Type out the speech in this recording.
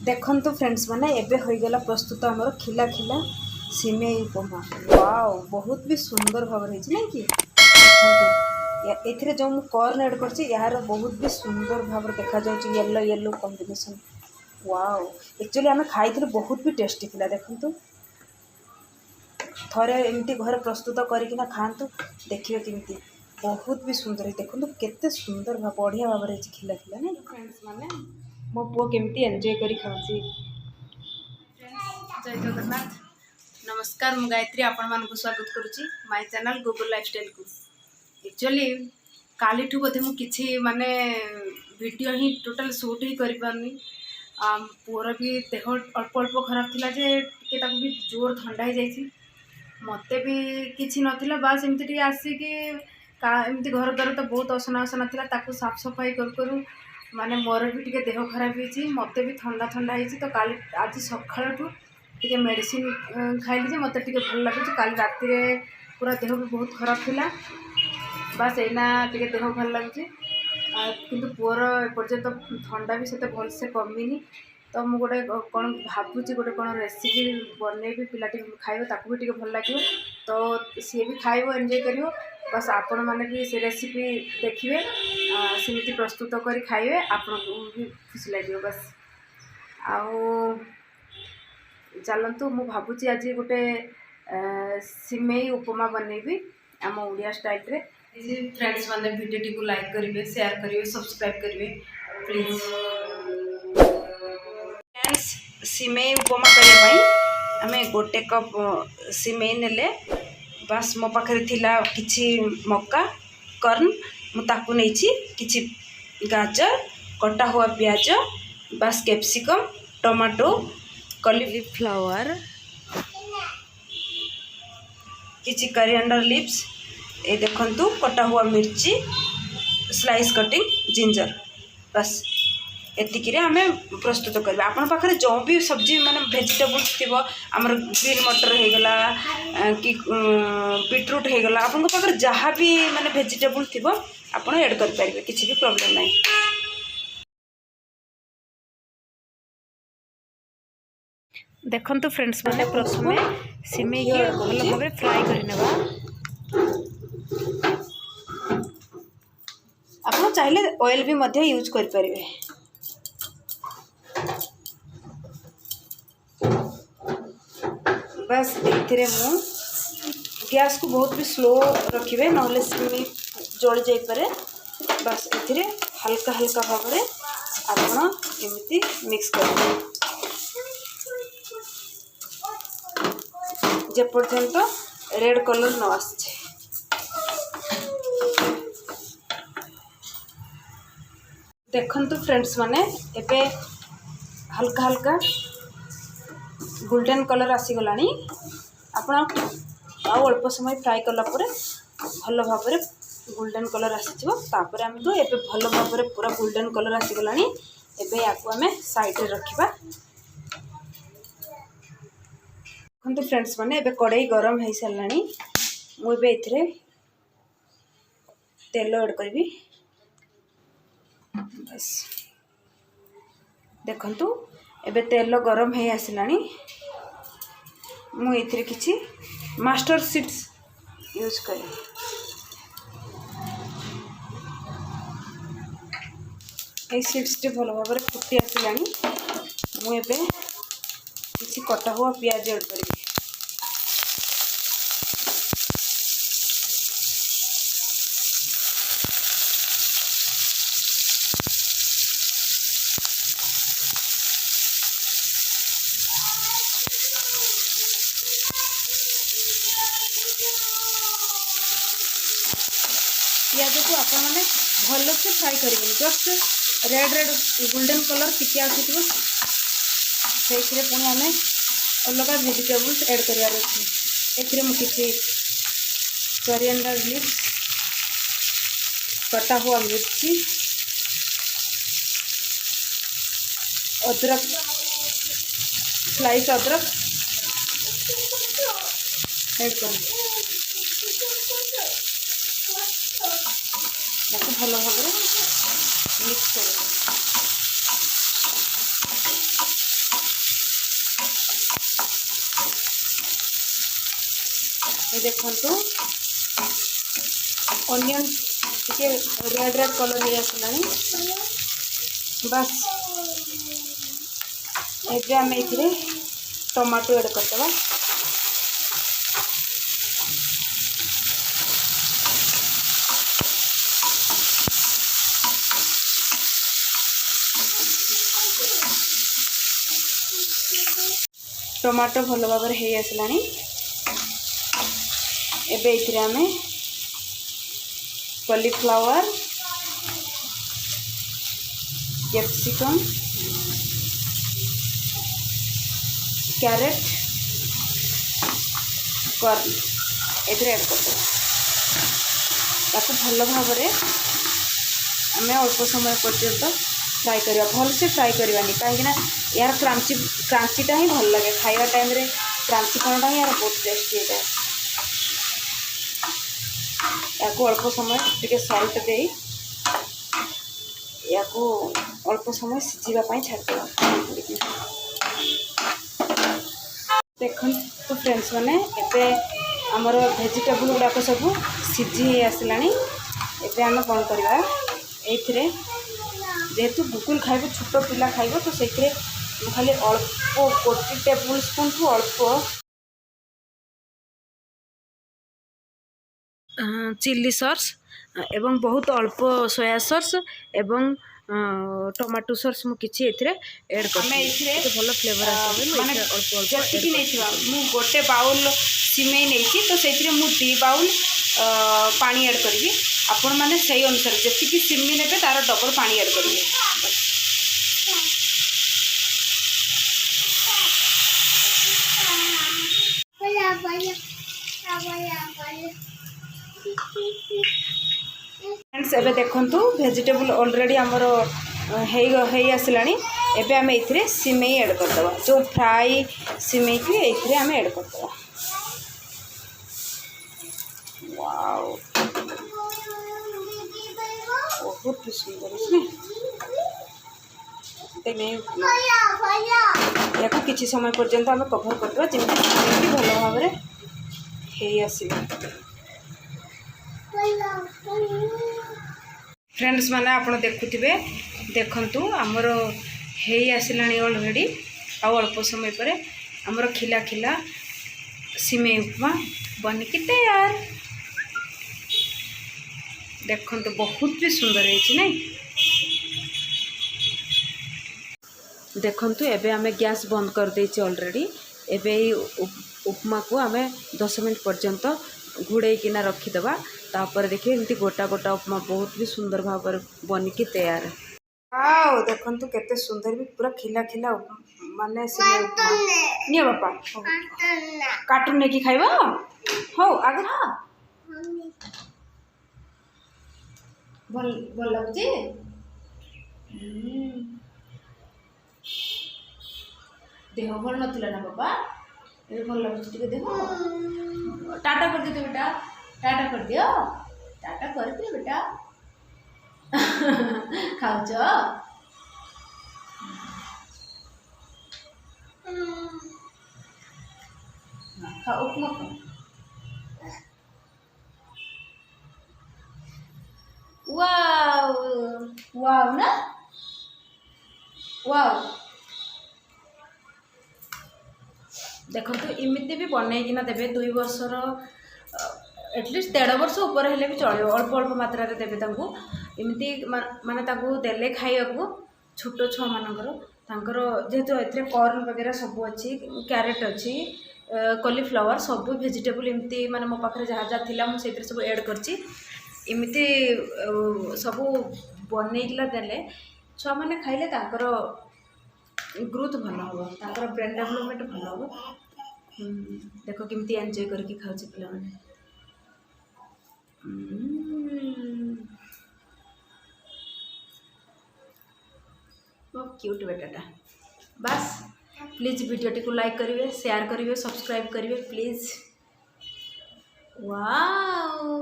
देखंतु फ्रेंड्स माने एबे होइगला प्रस्तुत हमर खिला खिला सिमेई उपमा। वाओ बहुत भी सुंदर भाव रही नै कि देखंतु एथिरे जो मु कॉर्न ऐड करछि यार बहुत भी सुंदर भाव देखा जाउछि yellow yellow combination. Wow actually हमें खाइथिले बहुत भी टेस्टी थिला। देखंतु थरे एमती घर प्रस्तुत करिकिना खांतु देखियो केमती बहुत भी सुंदर। देखंतु केते सुंदर भाव बढ़िया भाव रही खिला खिला नै फ्रेंड्स माने मो पुओ केमती एंजॉय करी खाउछि। जय जगन्नाथ नमस्कार मु गायत्री आपण मान को स्वागत करूछि माय चैनल गूगल लाइफस्टाइल को। एक्चुअली काली ठु बोधे मु किछि माने वीडियो ही टोटल शूट ही करि पारनी। पुअर भी देह अल्प अल्प खराब थिला जे टिके ताको भी जोर ठंडा ही जाइछि। मते भी किछि नथिला बास एमती आसिकी एमती घर द्वार तो बहुत असना असना थिला ताको साफ सफाई करू माने मोर भी टिके देह खराब होइछि मते भी ठंडा ठंडा होइछि। तो काली आज सकाळठु टिके मेडिसिन खाइली जे मते टिके भल लागुछि। काली राति रे पूरा देह भी बहुत खराब थिला बास एना टिके देह भल लागुछि। किंतु पुअर एपर्यंत ठंडा भी सेते भल से कमिनी। तो मु गोटे कौन भावुची गोटे कौन रेसिपी बनैबी पिलाटी खाइबो ताकू भी टिके भल लागियो। तो सी भी खाइबो एंजॉय करियो। बस आपण मैंने भी से रेसिपी देखिए सेमती प्रस्तुत कर खाइबे आपन को भी खुशी लगे। बस आउ चलतु मु भावुची आज गोटे सिमेई उपमा बनैबी आम ओडिया स्टाइल रे। फ्रेंड्स माने वीडियो को लाइक करेंगे शेयर करेंगे सब्सक्राइब करेंगे प्लीज। फ्रेंड्स सिमेई उपमा करने आम गोटे कप सिमेई नेले बास मो पाखे थिला किछि मक्का कॉर्न मुझे नहीं किछि गाजर कटा हुआ प्याज बास कैप्सिकम टमाटो कॉलीफ्लावर किछि करिएंडर लीव्स ए देखंतु कटा हुआ मिर्ची स्लाइस कटिंग जिंजर बस एतिकिरे आमे प्रस्तुत करबा। आपन पाखरे जो भी सब्जी माने वेजिटेबल्स थिबो हमर ग्रीन मटर हे गला कि बीटरूट हे गला आपन पाखरे जहाँ भी माने वेजिटेबल थिबो आपन ऐड कर पारिबे किछि भी प्रॉब्लम नाही। देखंतु फ्रेंड्स माने प्रथमे सिमेई के भल भाबरे फ्राई करनेबा। आपन चाहिले ऑयल भी मध्य यूज कर पारिबे। बस एथिरे मु गैस को बहुत भी स्लो रखिबे नहले सिमेई जल जाई पारे। बस एथिरे हल्का हल्का भाव में आपन एमिति मिक्स करबे जे पर्यंत रेड कलर न आछे। देखंतु फ्रेंड्स माने एबे हल्का हल्का गोल्डन कलर आसीगलानी। आपण आउ अल्प समय फ्राई कला परे भल भाव में गोल्डन कलर आसीथिबो तापर हम तो एबे भल भाव में पूरा गोल्डन कलर आसीगलानी। एबे याकू आमे साइड रे रखिबा। देखंतु फ्रेंड्स माने एबे कड़ाई गरम हे सारलानी मु एबे इथरे तेल ऐड करबी। बस देखंतु एबे तेल गरम हे आसिलानी मु एथिरे किछि मास्टर सीड्स यूज करी। ए सीड्स टे भल भाव में फुटी आसिलानी मु एबे किछि कटा हुआ प्याज ऐड करी। प्याज को आपण मैंने भल से फ्राई करेंगे just red red golden colour टिके आसो से पुणी आम अलग वेजिटेबल्स ऐड करार अच्छे। मुझे करिएंडर लीव्स कटा हुआ मिर्ची अदरक स्लाइस अदरक ऐड कर भल भाव मिक्स कर। ये देखंतु ऑनियन टिके रेड रेड कलर हो आसलानी बस एबे आम ये टमाटो ऐड करदे टमाटो भल भाव हो आसलानी एबे इथिरे आमे कॉलीफ्लावर कैप्सिकम कैरेट कॉर्न एथिरे ऐड कर भल भाव आम अल्प समय पर्यंत फ्राए करवा भल से फ्राए करवानी कहीं यार क्रांचीटा ही भल लगे खाଇବା टाइम रे क्रांची खाना ही यार बहुत टेस्टी होता है या अल्प समय टिके सॉल्ट दे या अल्प समय सिझापी छाड़देवा देखो तो फ्रेंड्स मैंने एबे आमर वेजिटेबल गुड़ाक सब सिझी आसला एबे आम कौन करवा ये जेहेतु गुगुल खाइब छोट पिला खाइब तो से खाली अल्प 1 टेबल स्पून को अल्प चिल्ली सॉस एवं बहुत अल्प सोया सॉस एवं टमाटो सॉस मु किछि एथिरे ऐड करमे एथिरे भलो फ्लेवर आसे माने अल्प जति नै मु गोटे बाउल सिमेई नै तो सेथिरे मु 2 बाउल पानी ऐड करबी आपण माने सही अनुसार जति कि सिमेई नेबे तार डबल पानी ऐड करबी फ्रेंड्स एबे देखंतु वेजिटेबल ऑलरेडी हमर हे आसलानी एबे आम एथिरे सिमेई ऐड करदवा जो फ्राई सिमेई की एथिरे आम ऐड करदवा वाओ बहुत सुंदर या किसी समय पर्यंत आम कभर करदवा जेमति सिमेई भल भाव रे हे आसीबा फ्रेंड्स माने आपण देखुथिबे देखंतु हमर हे आसलानी ऑलरेडी आ अल्प समय पर हमर खिला खिला सिमेई उपमा बनिकी तैयार देखंतु बहुत भी सुंदर है नहीं देखंतु एबे आमे गैस बंद कर देछि ऑलरेडी एबे उपमा को आमे 10 मिनट पर्यंत घोड़े किना रखीदबा तापर देखिए एमती गोटा गोटा उपमा बहुत भी सुंदर भाव बनिकी तैयार आओ देखंतु केते सुंदर भी पूरा खिला खिला माने सिमेई उपमा निया बापा कार्टून ने की खाइबा हो आगे बोल बोल लगजे देह भल नथिला ना बाबा ए भल लगछ टिके देखो टाटा कर दे बेटा टाटा कर दियो टाटा कर दियो बेटा खाओ जो खाओ उपमा खाओ वाव वाव ना वाव देखो तो इमिते भी बनईकिना देवे 2 वर्षर एटलिस्ट 1.5 वर्ष ऊपर हेले भी चलो अल्प अल्प मात्रा रे देवे तांको इमिति माने तांको देले खाइयाको छोट छुआ मानकर तांकर जेहेतु एथरे कॉर्न वगैरह सब अच्छी कैरेट अच्छी कॉलीफ्लावर सब वेजिटेबल इमिति माने मो पाखरे जहाँ जहाँ थिला मु सेथरे सब ऐड करची इमिति सब बनईला देले छुआ माने खाइले तांकर ग्रोथ भल हम तांकर ब्रेन डेवलपमेंट भल हम देखो केमती एंजॉय करके खाଉଛି ପିଲାମାନେ बहुत क्यूट बेटाटा बस प्लीज वीडियोटी को लाइक करिवे शेयर करिवे सब्सक्राइब करिवे प्लीज वाओ